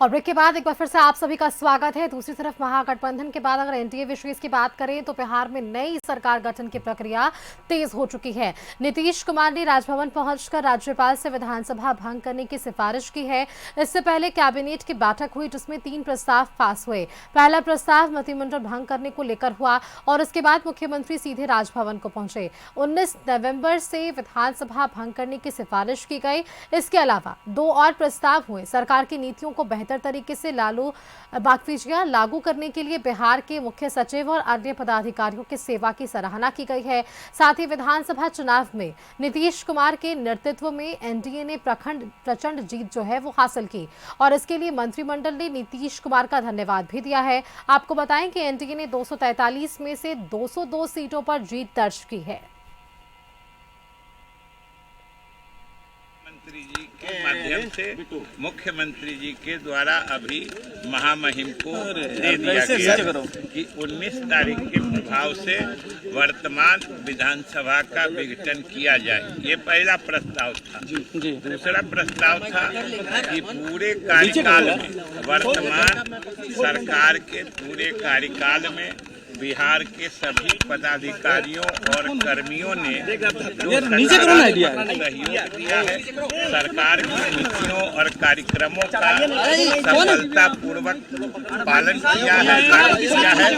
और ब्रेक के बाद एक बार फिर से आप सभी का स्वागत है। दूसरी तरफ महागठबंधन के बाद अगर एनडीए विशेष की बात करें तो बिहार में नई सरकार गठन की प्रक्रिया तेज हो चुकी है। नीतीश कुमार ने राजभवन पहुंचकर राज्यपाल से विधानसभा भंग करने की सिफारिश की है। इससे पहले कैबिनेट की बैठक हुई जिसमें 3 प्रस्ताव पास हुए। पहला प्रस्ताव मंत्रिमंडल भंग करने को लेकर हुआ और उसके बाद मुख्यमंत्री सीधे राजभवन को पहुंचे। 19 नवंबर से विधानसभा भंग करने की सिफारिश की गई। इसके अलावा 2 और प्रस्ताव हुए। सरकार की नीतियों को बेहतर तरीके से लागू करने के लिए बिहार के मुख्य सचिव और अन्य पदाधिकारियों की सेवा की सराहना की गई है। साथ ही विधानसभा चुनाव में नीतीश कुमार के नेतृत्व में एनडीए ने प्रचंड जीत जो है वो हासिल की और इसके लिए मंत्रिमंडल ने नीतीश कुमार का धन्यवाद भी दिया है। आपको बताएं कि एनडीए ने 243 में से 202 सीटों पर जीत दर्ज की है। मुख्यमंत्री जी के माध्यम से मुख्यमंत्री जी के द्वारा अभी महामहिम को दे दिया गया कि 19 तारीख के प्रभाव से वर्तमान विधानसभा का विघटन किया जाए। ये पहला प्रस्ताव था। दूसरा प्रस्ताव था कि पूरे कार्यकाल में वर्तमान सरकार के पूरे कार्यकाल में बिहार के सभी पदाधिकारियों और कर्मियों ने जो सहयोग दिया है, सरकार की नीतियों और कार्यक्रमों का सफलतापूर्वक पालन किया है, लागू किया है।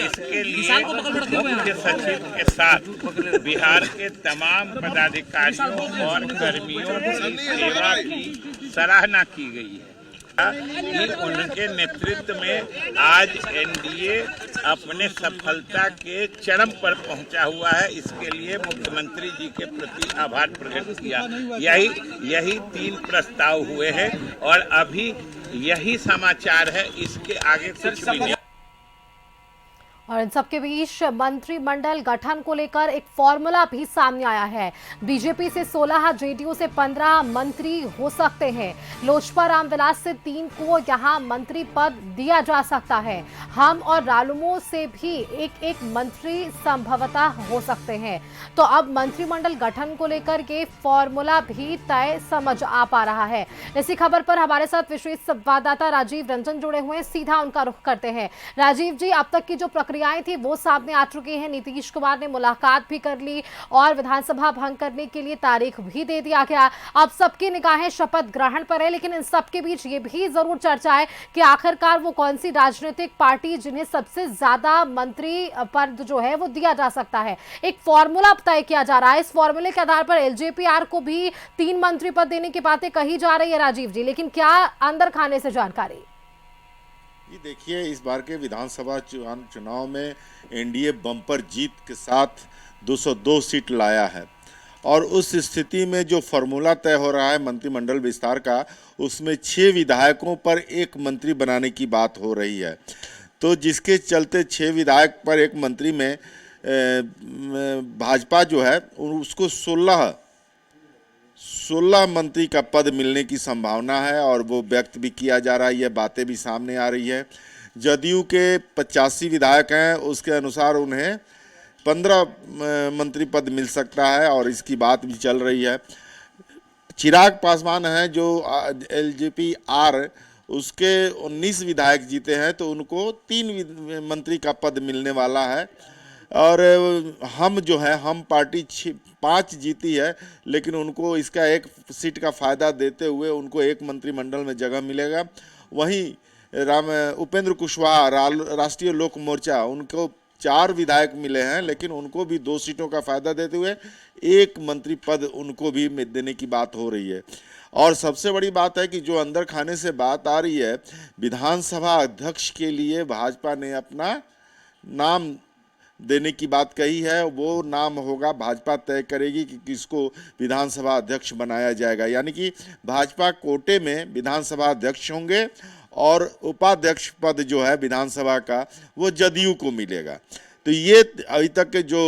इसके लिए मुख्य सचिव के साथ बिहार के तमाम पदाधिकारियों और कर्मियों की सेवा की सराहना की गई है कि उनके नेतृत्व में आज एनडीए अपने सफलता के चरम पर पहुंचा हुआ है। इसके लिए मुख्यमंत्री जी के प्रति आभार प्रकट किया। यही 3 प्रस्ताव हुए हैं और अभी यही समाचार है, इसके आगे कुछ भी नहीं। और इन सबके बीच मंत्रिमंडल गठन को लेकर एक फॉर्मूला भी सामने आया है। बीजेपी से 16, जेडीयू से 15 मंत्री हो सकते हैं। लोजपा रामविलास से 3 को यहां मंत्री पद दिया जा सकता है। हम और रालोमो से भी एक मंत्री संभवतः हो सकते हैं। तो अब मंत्रिमंडल गठन को लेकर के फॉर्मूला भी तय समझ आ पा रहा है। इसी खबर पर हमारे साथ विशेष संवाददाता राजीव रंजन जुड़े हुए हैं। सीधा उनका रुख करते हैं। राजीव जी, अब तक की जो प्रक्रियाएं थी वो सामने आ चुकी है। नीतीश कुमार ने मुलाकात भी कर ली और विधानसभा भंग करने के लिए तारीख भी दे दिया गया। अब सबकी निगाहें शपथ ग्रहण पर है, लेकिन इन सबके बीच ये भी जरूर चर्चा है कि आखिरकार वो कौन सी राजनीतिक पार्टी जिन्हें सबसे ज्यादा मंत्री पद जो है वो दिया जा सकता है। एक फॉर्मूला तय किया जा रहा है। इस फॉर्मूले के आधार पर एलजेपीआर को भी 3 मंत्री पद देने की बातें कही जा रही है राजीव जी, लेकिन क्या अंदर खाने से जानकारी? ये देखिए, इस बार के विधानसभा चुनाव में एनडीए बम्पर जीत के साथ 202 सीट लाया है और उस स्थिति में जो फॉर्मूला तय हो रहा है मंत्रिमंडल विस्तार का, उसमें 6 विधायकों पर 1 मंत्री बनाने की बात हो रही है। तो जिसके चलते 6 विधायक पर 1 मंत्री में भाजपा जो है उसको 16 मंत्री का पद मिलने की संभावना है और वो व्यक्त भी किया जा रहा है। ये बातें भी सामने आ रही है। जदयू के 85 विधायक हैं, उसके अनुसार उन्हें 15 मंत्री पद मिल सकता है और इसकी बात भी चल रही है। चिराग पासवान हैं जो एलजेपीआर, उसके 19 विधायक जीते हैं तो उनको 3 मंत्री का पद मिलने वाला है। और हम जो है, हम पार्टी 5 जीती है, लेकिन उनको इसका 1 सीट का फ़ायदा देते हुए उनको 1 मंत्रिमंडल में जगह मिलेगा। वहीं उपेंद्र कुशवाहा राष्ट्रीय लोक मोर्चा, उनको 4 विधायक मिले हैं, लेकिन उनको भी 2 सीटों का फ़ायदा देते हुए 1 मंत्री पद उनको भी देने की बात हो रही है। और सबसे बड़ी बात है कि जो अंदर खाने से बात आ रही है, विधानसभा अध्यक्ष के लिए भाजपा ने अपना नाम देने की बात कही है। वो नाम होगा, भाजपा तय करेगी कि किसको विधानसभा अध्यक्ष बनाया जाएगा। यानी कि भाजपा कोटे में विधानसभा अध्यक्ष होंगे और उपाध्यक्ष पद जो है विधानसभा का वो जदयू को मिलेगा। तो ये अभी तक के जो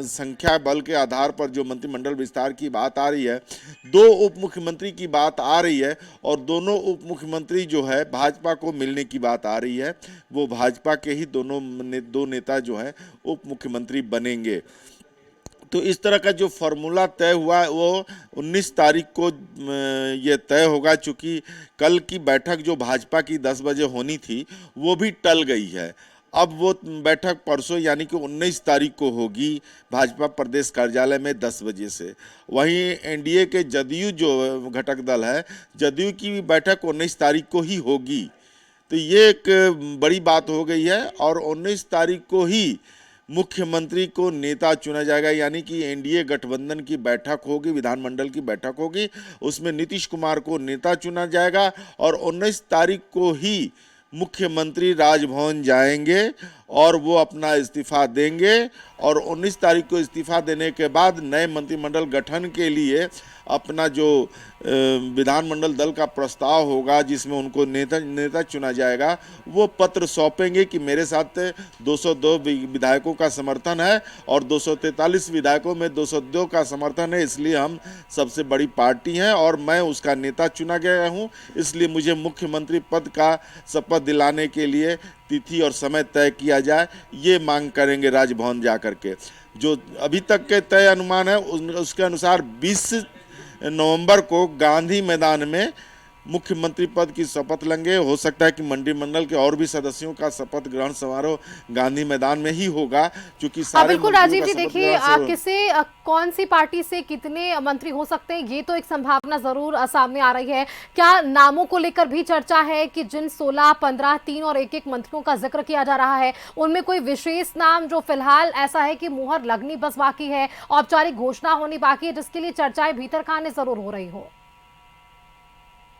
संख्या बल के आधार पर जो मंत्रिमंडल विस्तार की बात आ रही है, 2 उप मुख्यमंत्री की बात आ रही है और दोनों उप मुख्यमंत्री जो है भाजपा को मिलने की बात आ रही है। वो भाजपा के ही 2 नेता जो हैं उप मुख्यमंत्री बनेंगे। तो इस तरह का जो फॉर्मूला तय हुआ है वो 19 तारीख को ये तय होगा, चूँकि कल की बैठक जो भाजपा की 10 बजे होनी थी वो भी टल गई है। अब वो बैठक परसों यानी कि 19 तारीख को होगी भाजपा प्रदेश कार्यालय में 10 बजे से। वहीं एनडीए के जदयू जो घटक दल है, जदयू की भी बैठक 19 तारीख को ही होगी। तो ये एक बड़ी बात हो गई है और 19 तारीख को ही मुख्यमंत्री को नेता चुना जाएगा, यानी कि एनडीए गठबंधन की बैठक होगी, विधानमंडल की बैठक होगी, उसमें नीतीश कुमार को नेता चुना जाएगा और 19 तारीख को ही मुख्यमंत्री राजभवन जाएंगे और वो अपना इस्तीफा देंगे और 19 तारीख को इस्तीफा देने के बाद नए मंत्रिमंडल गठन के लिए अपना जो विधानमंडल दल का प्रस्ताव होगा जिसमें उनको नेता चुना जाएगा, वो पत्र सौंपेंगे कि मेरे साथ 202 विधायकों का समर्थन है और 243 विधायकों में 202 का समर्थन है, इसलिए हम सबसे बड़ी पार्टी हैं और मैं उसका नेता चुना गया हूं, इसलिए मुझे मुख्यमंत्री पद का शपथ दिलाने के लिए तिथि और समय तय किया जाए, ये मांग करेंगे राजभवन जा करके। जो अभी तक के तय अनुमान है उसके अनुसार 20 नवंबर को गांधी मैदान में मुख्यमंत्री पद की शपथ लेंगे। हो सकता है कि मंत्रिमंडल के और भी सदस्यों का शपथ ग्रहण समारोह गांधी मैदान में ही होगा, क्योंकि सारे बिल्कुल राजीव जी, देखिए किसे कौन सी पार्टी से कितने मंत्री हो सकते हैं, ये तो एक संभावना जरूर सामने आ रही है। क्या नामों को लेकर भी चर्चा है कि जिन 16, 15, 3 और 1-1 मंत्रियों का जिक्र किया जा रहा है उनमें कोई विशेष नाम जो फिलहाल ऐसा है कि मुहर लगनी बस बाकी है, औपचारिक घोषणा होनी बाकी है, जिसके लिए चर्चाएं भीतर खाने जरूर हो रही हो?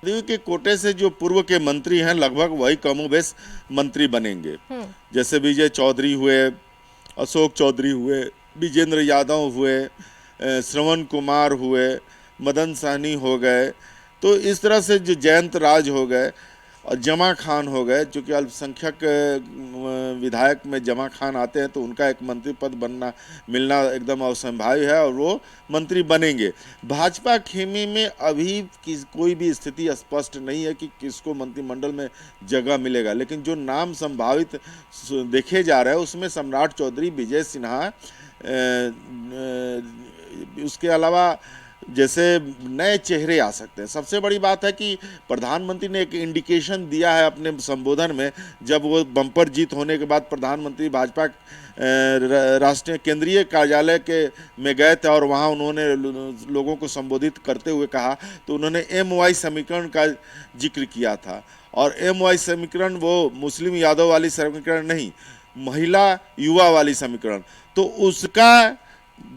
जदयू के कोटे से जो पूर्व के मंत्री हैं लगभग वही कमोबेश मंत्री बनेंगे। जैसे विजय चौधरी हुए, अशोक चौधरी हुए, विजेंद्र यादव हुए, श्रवण कुमार हुए, मदन सहनी हो गए, तो इस तरह से जो जयंत राज हो गए और जमा खान हो गए, चूँकि अल्पसंख्यक विधायक में जमा खान आते हैं तो उनका एक मंत्री पद मिलना एकदम असंभाव्य है और वो मंत्री बनेंगे। भाजपा खेमे में अभी कोई भी स्थिति स्पष्ट नहीं है कि किसको मंत्रिमंडल में जगह मिलेगा, लेकिन जो नाम संभावित देखे जा रहे हैं उसमें सम्राट चौधरी, विजय सिन्हा, उसके अलावा जैसे नए चेहरे आ सकते हैं। सबसे बड़ी बात है कि प्रधानमंत्री ने एक इंडिकेशन दिया है अपने संबोधन में, जब वो बम्पर जीत होने के बाद प्रधानमंत्री भाजपा राष्ट्रीय केंद्रीय कार्यालय में गए थे और वहाँ उन्होंने लोगों को संबोधित करते हुए कहा, तो उन्होंने MY समीकरण का जिक्र किया था और MY समीकरण वो मुस्लिम यादव वाली समीकरण नहीं, महिला युवा वाली समीकरण। तो उसका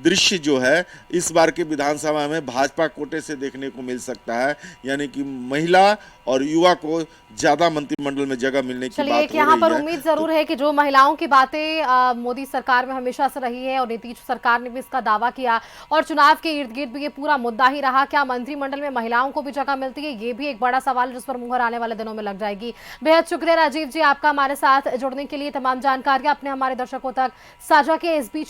दृश्य जो है इस बार के विधानसभा में भाजपा कोटे से देखने को मिल सकता है, यानी कि महिला और युवा को ज्यादा मंत्रिमंडल में जगह मिलने की बात हो रही है। यहाँ पर उम्मीद जरूर है कि जो महिलाओं की बातें मोदी सरकार में हमेशा से रही है और नीतीश सरकार ने भी इसका दावा किया और चुनाव के इर्द गिर्द भी ये पूरा मुद्दा ही रहा, क्या मंत्रिमंडल में महिलाओं को भी जगह मिलती है, ये भी एक बड़ा सवाल जिस पर मुहर आने वाले दिनों में लग जाएगी। बेहद शुक्रिया राजीव जी आपका हमारे साथ जुड़ने के लिए, तमाम जानकारियां आपने हमारे दर्शकों तक साझा किया। इस बीच